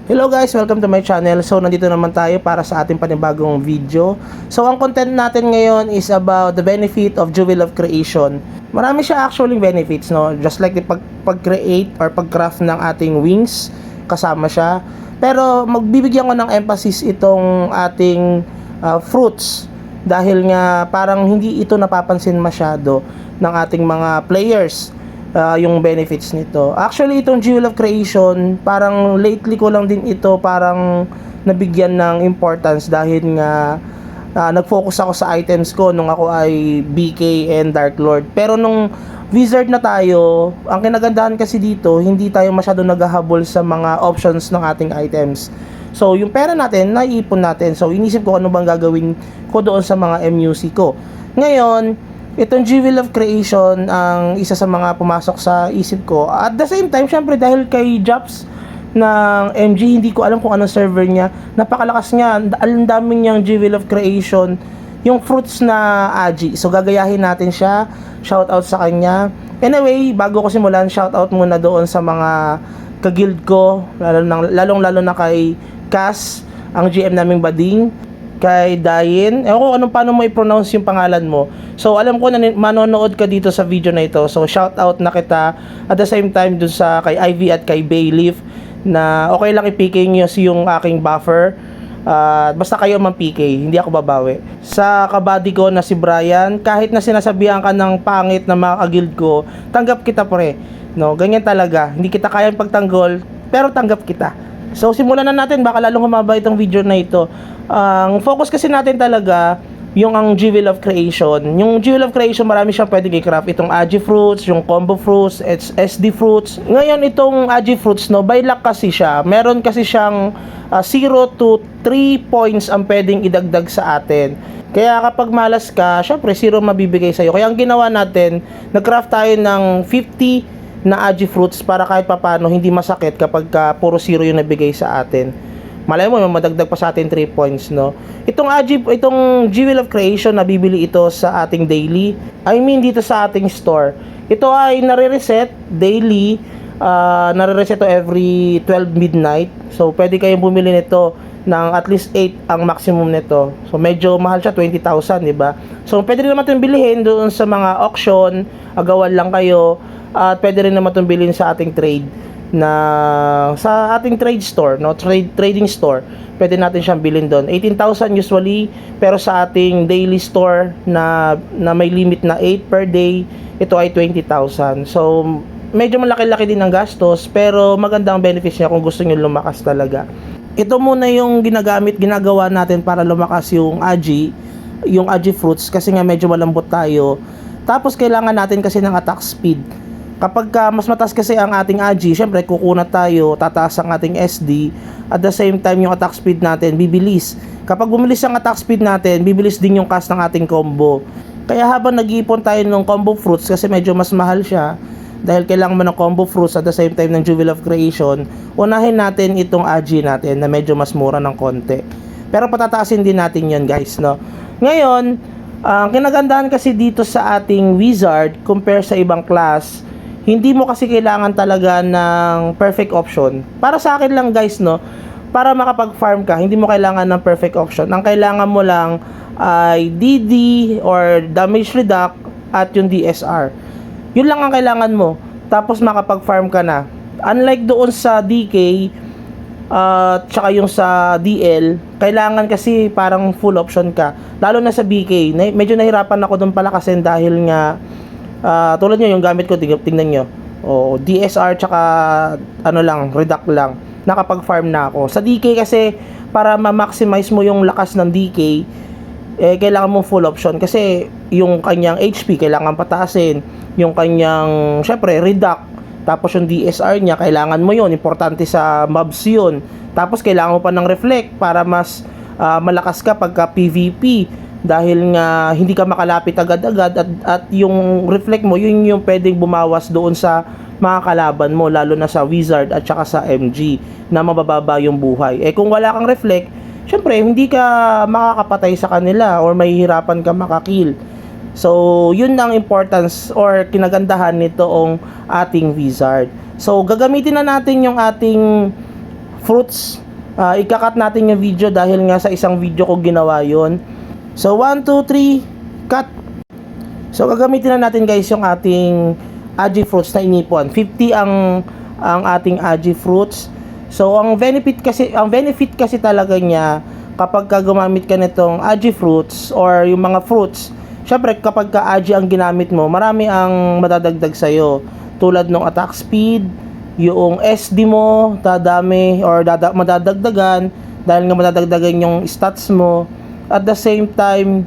Hello guys, welcome to my channel. So nandito naman tayo para sa ating panibagong video. So ang content natin ngayon is about the benefit of Jewel of Creation. Marami siya actually benefits, no? Just like the pag-create or pag-craft ng ating wings, kasama siya. Pero magbibigyan ko ng emphasis itong ating fruits dahil nga parang hindi ito napapansin masyado ng ating mga players. Yung benefits nito. Actually, itong Jewel of Creation, parang lately ko lang din ito parang nabigyan ng importance dahil nga nag-focus ako sa items ko nung ako ay BK and Dark Lord. Pero nung Wizard na tayo, ang kinagandahan kasi dito, hindi tayo masyado naghahabol sa mga options ng ating items. So, yung pera natin, naiipon natin. So, inisip ko ano bang gagawin ko doon sa mga MUC ko. Ngayon, itong Jewel of Creation ang isa sa mga pumasok sa isip ko. At the same time, syempre dahil kay Japs ng MG, hindi ko alam kung anong server niya. Napakalakas niya. Ang dami niyang Jewel of Creation. Yung fruits na Agi. So gagayahin natin siya. Shoutout sa kanya. Anyway, bago ko simulan, shoutout muna doon sa mga kaguild ko. Lalong-lalo na kay Cass, ang GM naming bading. Kay Dayin. Ewan ko paano mo i-pronounce yung pangalan mo. So, alam ko na manonood ka dito sa video na ito. So, shout out na kita. At the same time, dun sa kay Ivy at kay Bayleaf na okay lang i-PK nyo yung aking buffer. Basta kayo man-PK, hindi ako babawi. Sa kabady ko na si Brian, kahit na sinasabihan ka ng pangit na mga kaguild ko, tanggap kita pre. No, ganyan talaga. Hindi kita kayang pagtanggol, pero tanggap kita. So, simulan na natin. Baka lalong humaba itong video na ito. Ang focus kasi natin talaga yung ang Jewel of Creation. Yung Jewel of Creation, marami siyang pwedeng i-craft. Itong Agi Fruits, yung Combo Fruits, SD Fruits. Ngayon, itong Agi Fruits, no, by luck kasi siya. Meron kasi siyang 0 to 3 points ang pwedeng idagdag sa atin. Kaya kapag malas ka, syempre 0 mabibigay sa'yo. Kaya ang ginawa natin, nag-craft tayo ng 50 na Agi Fruits para kahit papano hindi masakit kapag puro 0 yung nabigay sa atin. Malay mo, madagdag pa sa atin 3 points, no? Itong Jewel of Creation, nabibili ito sa ating daily. I mean, dito sa ating store. Ito ay nare-reset daily. Nare-reset to every 12 midnight. So, pwede kayong bumili nito ng at least 8 ang maximum nito. So, medyo mahal siya, 20,000, di ba? So, pwede rin naman itong bilhin doon sa mga auction. Agawan lang kayo. At pwede rin naman itong bilhin sa ating trade na sa ating trade store, no, trading store, pwede natin siyang bilhin doon. 18,000 usually, pero sa ating daily store na may limit na 8 per day, ito ay 20,000. So medyo malaki-laki din ang gastos, pero maganda ang benefits niya kung gusto niyo lumakas talaga. Ito muna yung ginagawa natin para lumakas yung Agi Fruits, kasi nga medyo malambot tayo. Tapos kailangan natin kasi ng attack speed. Kapag mas mataas kasi ang ating Agi, syempre kukunat tayo, tataas ang ating SD. At the same time, yung attack speed natin bibilis. Kapag bumilis ang attack speed natin, bibilis din yung cast ng ating combo. Kaya habang nag-iipon tayo ng combo fruits, kasi medyo mas mahal siya, dahil kailangan mo ng combo fruits at the same time ng Jewel of Creation, unahin natin itong Agi natin na medyo mas mura ng konti. Pero patataasin din natin yon guys, no? Ngayon, ang kinagandahan kasi dito sa ating Wizard compare sa ibang class, hindi mo kasi kailangan talaga ng perfect option. Para sa akin lang guys, no, para makapag-farm ka, hindi mo kailangan ng perfect option. Ang kailangan mo lang ay DD or damage reduct at yung DSR. Yun lang ang kailangan mo. Tapos makapag-farm ka na. Unlike doon sa DK, tsaka yung sa DL, kailangan kasi parang full option ka. Lalo na sa BK, medyo nahirapan ako doon pala kasi dahil nga tulad nyo yung gamit ko, tingnan nyo, DSR tsaka reduct lang, nakapag-farm na ako. Sa DK kasi, para ma-maximize mo yung lakas ng DK, kailangan mo full option kasi yung kanyang HP kailangan pataasin, yung kanyang syempre reduct, tapos yung DSR niya kailangan mo yun, importante sa mobs yun. Tapos kailangan mo pa ng reflect para mas malakas ka pagka PVP, dahil nga hindi ka makalapit agad-agad at yung reflect mo, yun yung pwedeng bumawas doon sa mga kalaban mo, lalo na sa Wizard at saka sa MG na mabababa yung buhay. Kung wala kang reflect, syempre hindi ka makakapatay sa kanila or mahihirapan ka makakill. So yun ang importance or kinagandahan nitoong ating Wizard. So gagamitin na natin yung ating fruits. Ikakat natin yung video dahil nga sa isang video ko ginawa yon. So 1, 2, 3, cut. So gagamitin na natin guys yung ating aji fruits na inipon. 50 ang ating aji fruits. So ang benefit kasi talaga niya kapag ka gumamit ka nitong aji fruits or yung mga fruits, syempre kapag ka aji ang ginamit mo, marami ang madadagdag sa'yo. Tulad ng attack speed, yung SD mo, dadami or madadagdagan dahil nga madadagdagan yung stats mo. At the same time,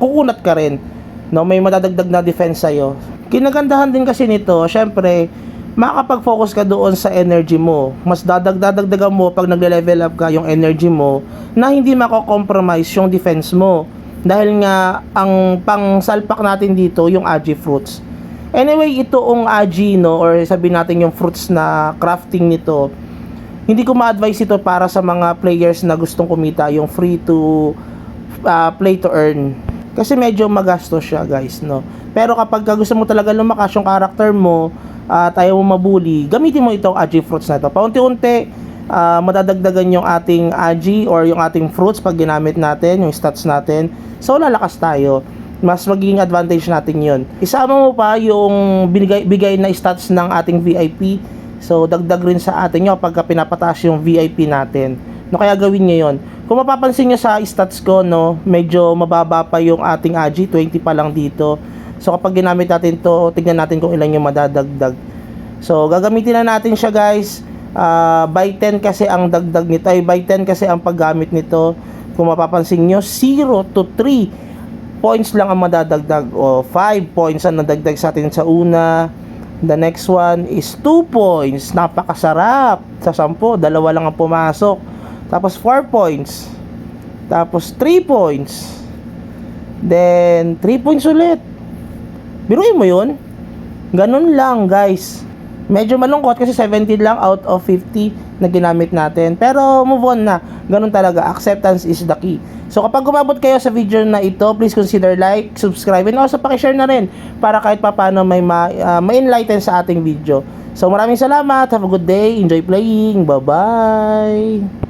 kukunat ka rin. No, may madadagdag na defense sa'yo. Kinagandahan din kasi nito, syempre, makakapag-focus ka doon sa energy mo. Mas dadagdagan mo pag nagle-level up ka yung energy mo na hindi mako-compromise yung defense mo. Dahil nga, ang pang-salpak natin dito, yung aji fruits. Anyway, itoong aji, no, or sabihin natin yung fruits na crafting nito, hindi ko ma-advise ito para sa mga players na gustong kumita, yung free to play to earn. Kasi medyo magastos siya, guys, no. Pero kapag gusto mo talaga lumakas yung character mo at ayaw mo mabuli, gamitin mo itong aji fruits na ito. Paunti-unti, madadagdagan yung ating aji or yung ating fruits pag ginamit natin, yung stats natin. So, lalakas tayo. Mas magiging advantage natin yun. Isama mo pa yung bigay na stats ng ating VIP. So, dagdag rin sa atin yun pagka pinapataas yung VIP natin. No, kaya gawin nyo yun. Kung mapapansin nyo sa stats ko, no, medyo mababa pa yung ating aji, 20 pa lang dito. So, kapag ginamit natin to, tignan natin kung ilan yung madadagdag. So, gagamitin na natin siya, guys. By 10 kasi ang dagdag nito. Ay, by 10 kasi ang paggamit nito. Kung mapapansin nyo, 0 to 3 points lang ang madadagdag o 5 points ang nadagdag sa atin sa una. The next one is 2 points. Napakasarap. Sa 10, 2 lang ang pumasok. Tapos 4 points. Tapos 3 points. Then 3 points ulit. Biruin mo yun. Ganun lang, guys. Medyo malungkot kasi 17 lang out of 50 na ginamit natin. Pero move on na. Ganun talaga. Acceptance is the key. So kapag umabot kayo sa video na ito, please consider like, subscribe, and also pakishare na rin para kahit papano may ma-enlighten sa ating video. So maraming salamat. Have a good day. Enjoy playing. Bye-bye.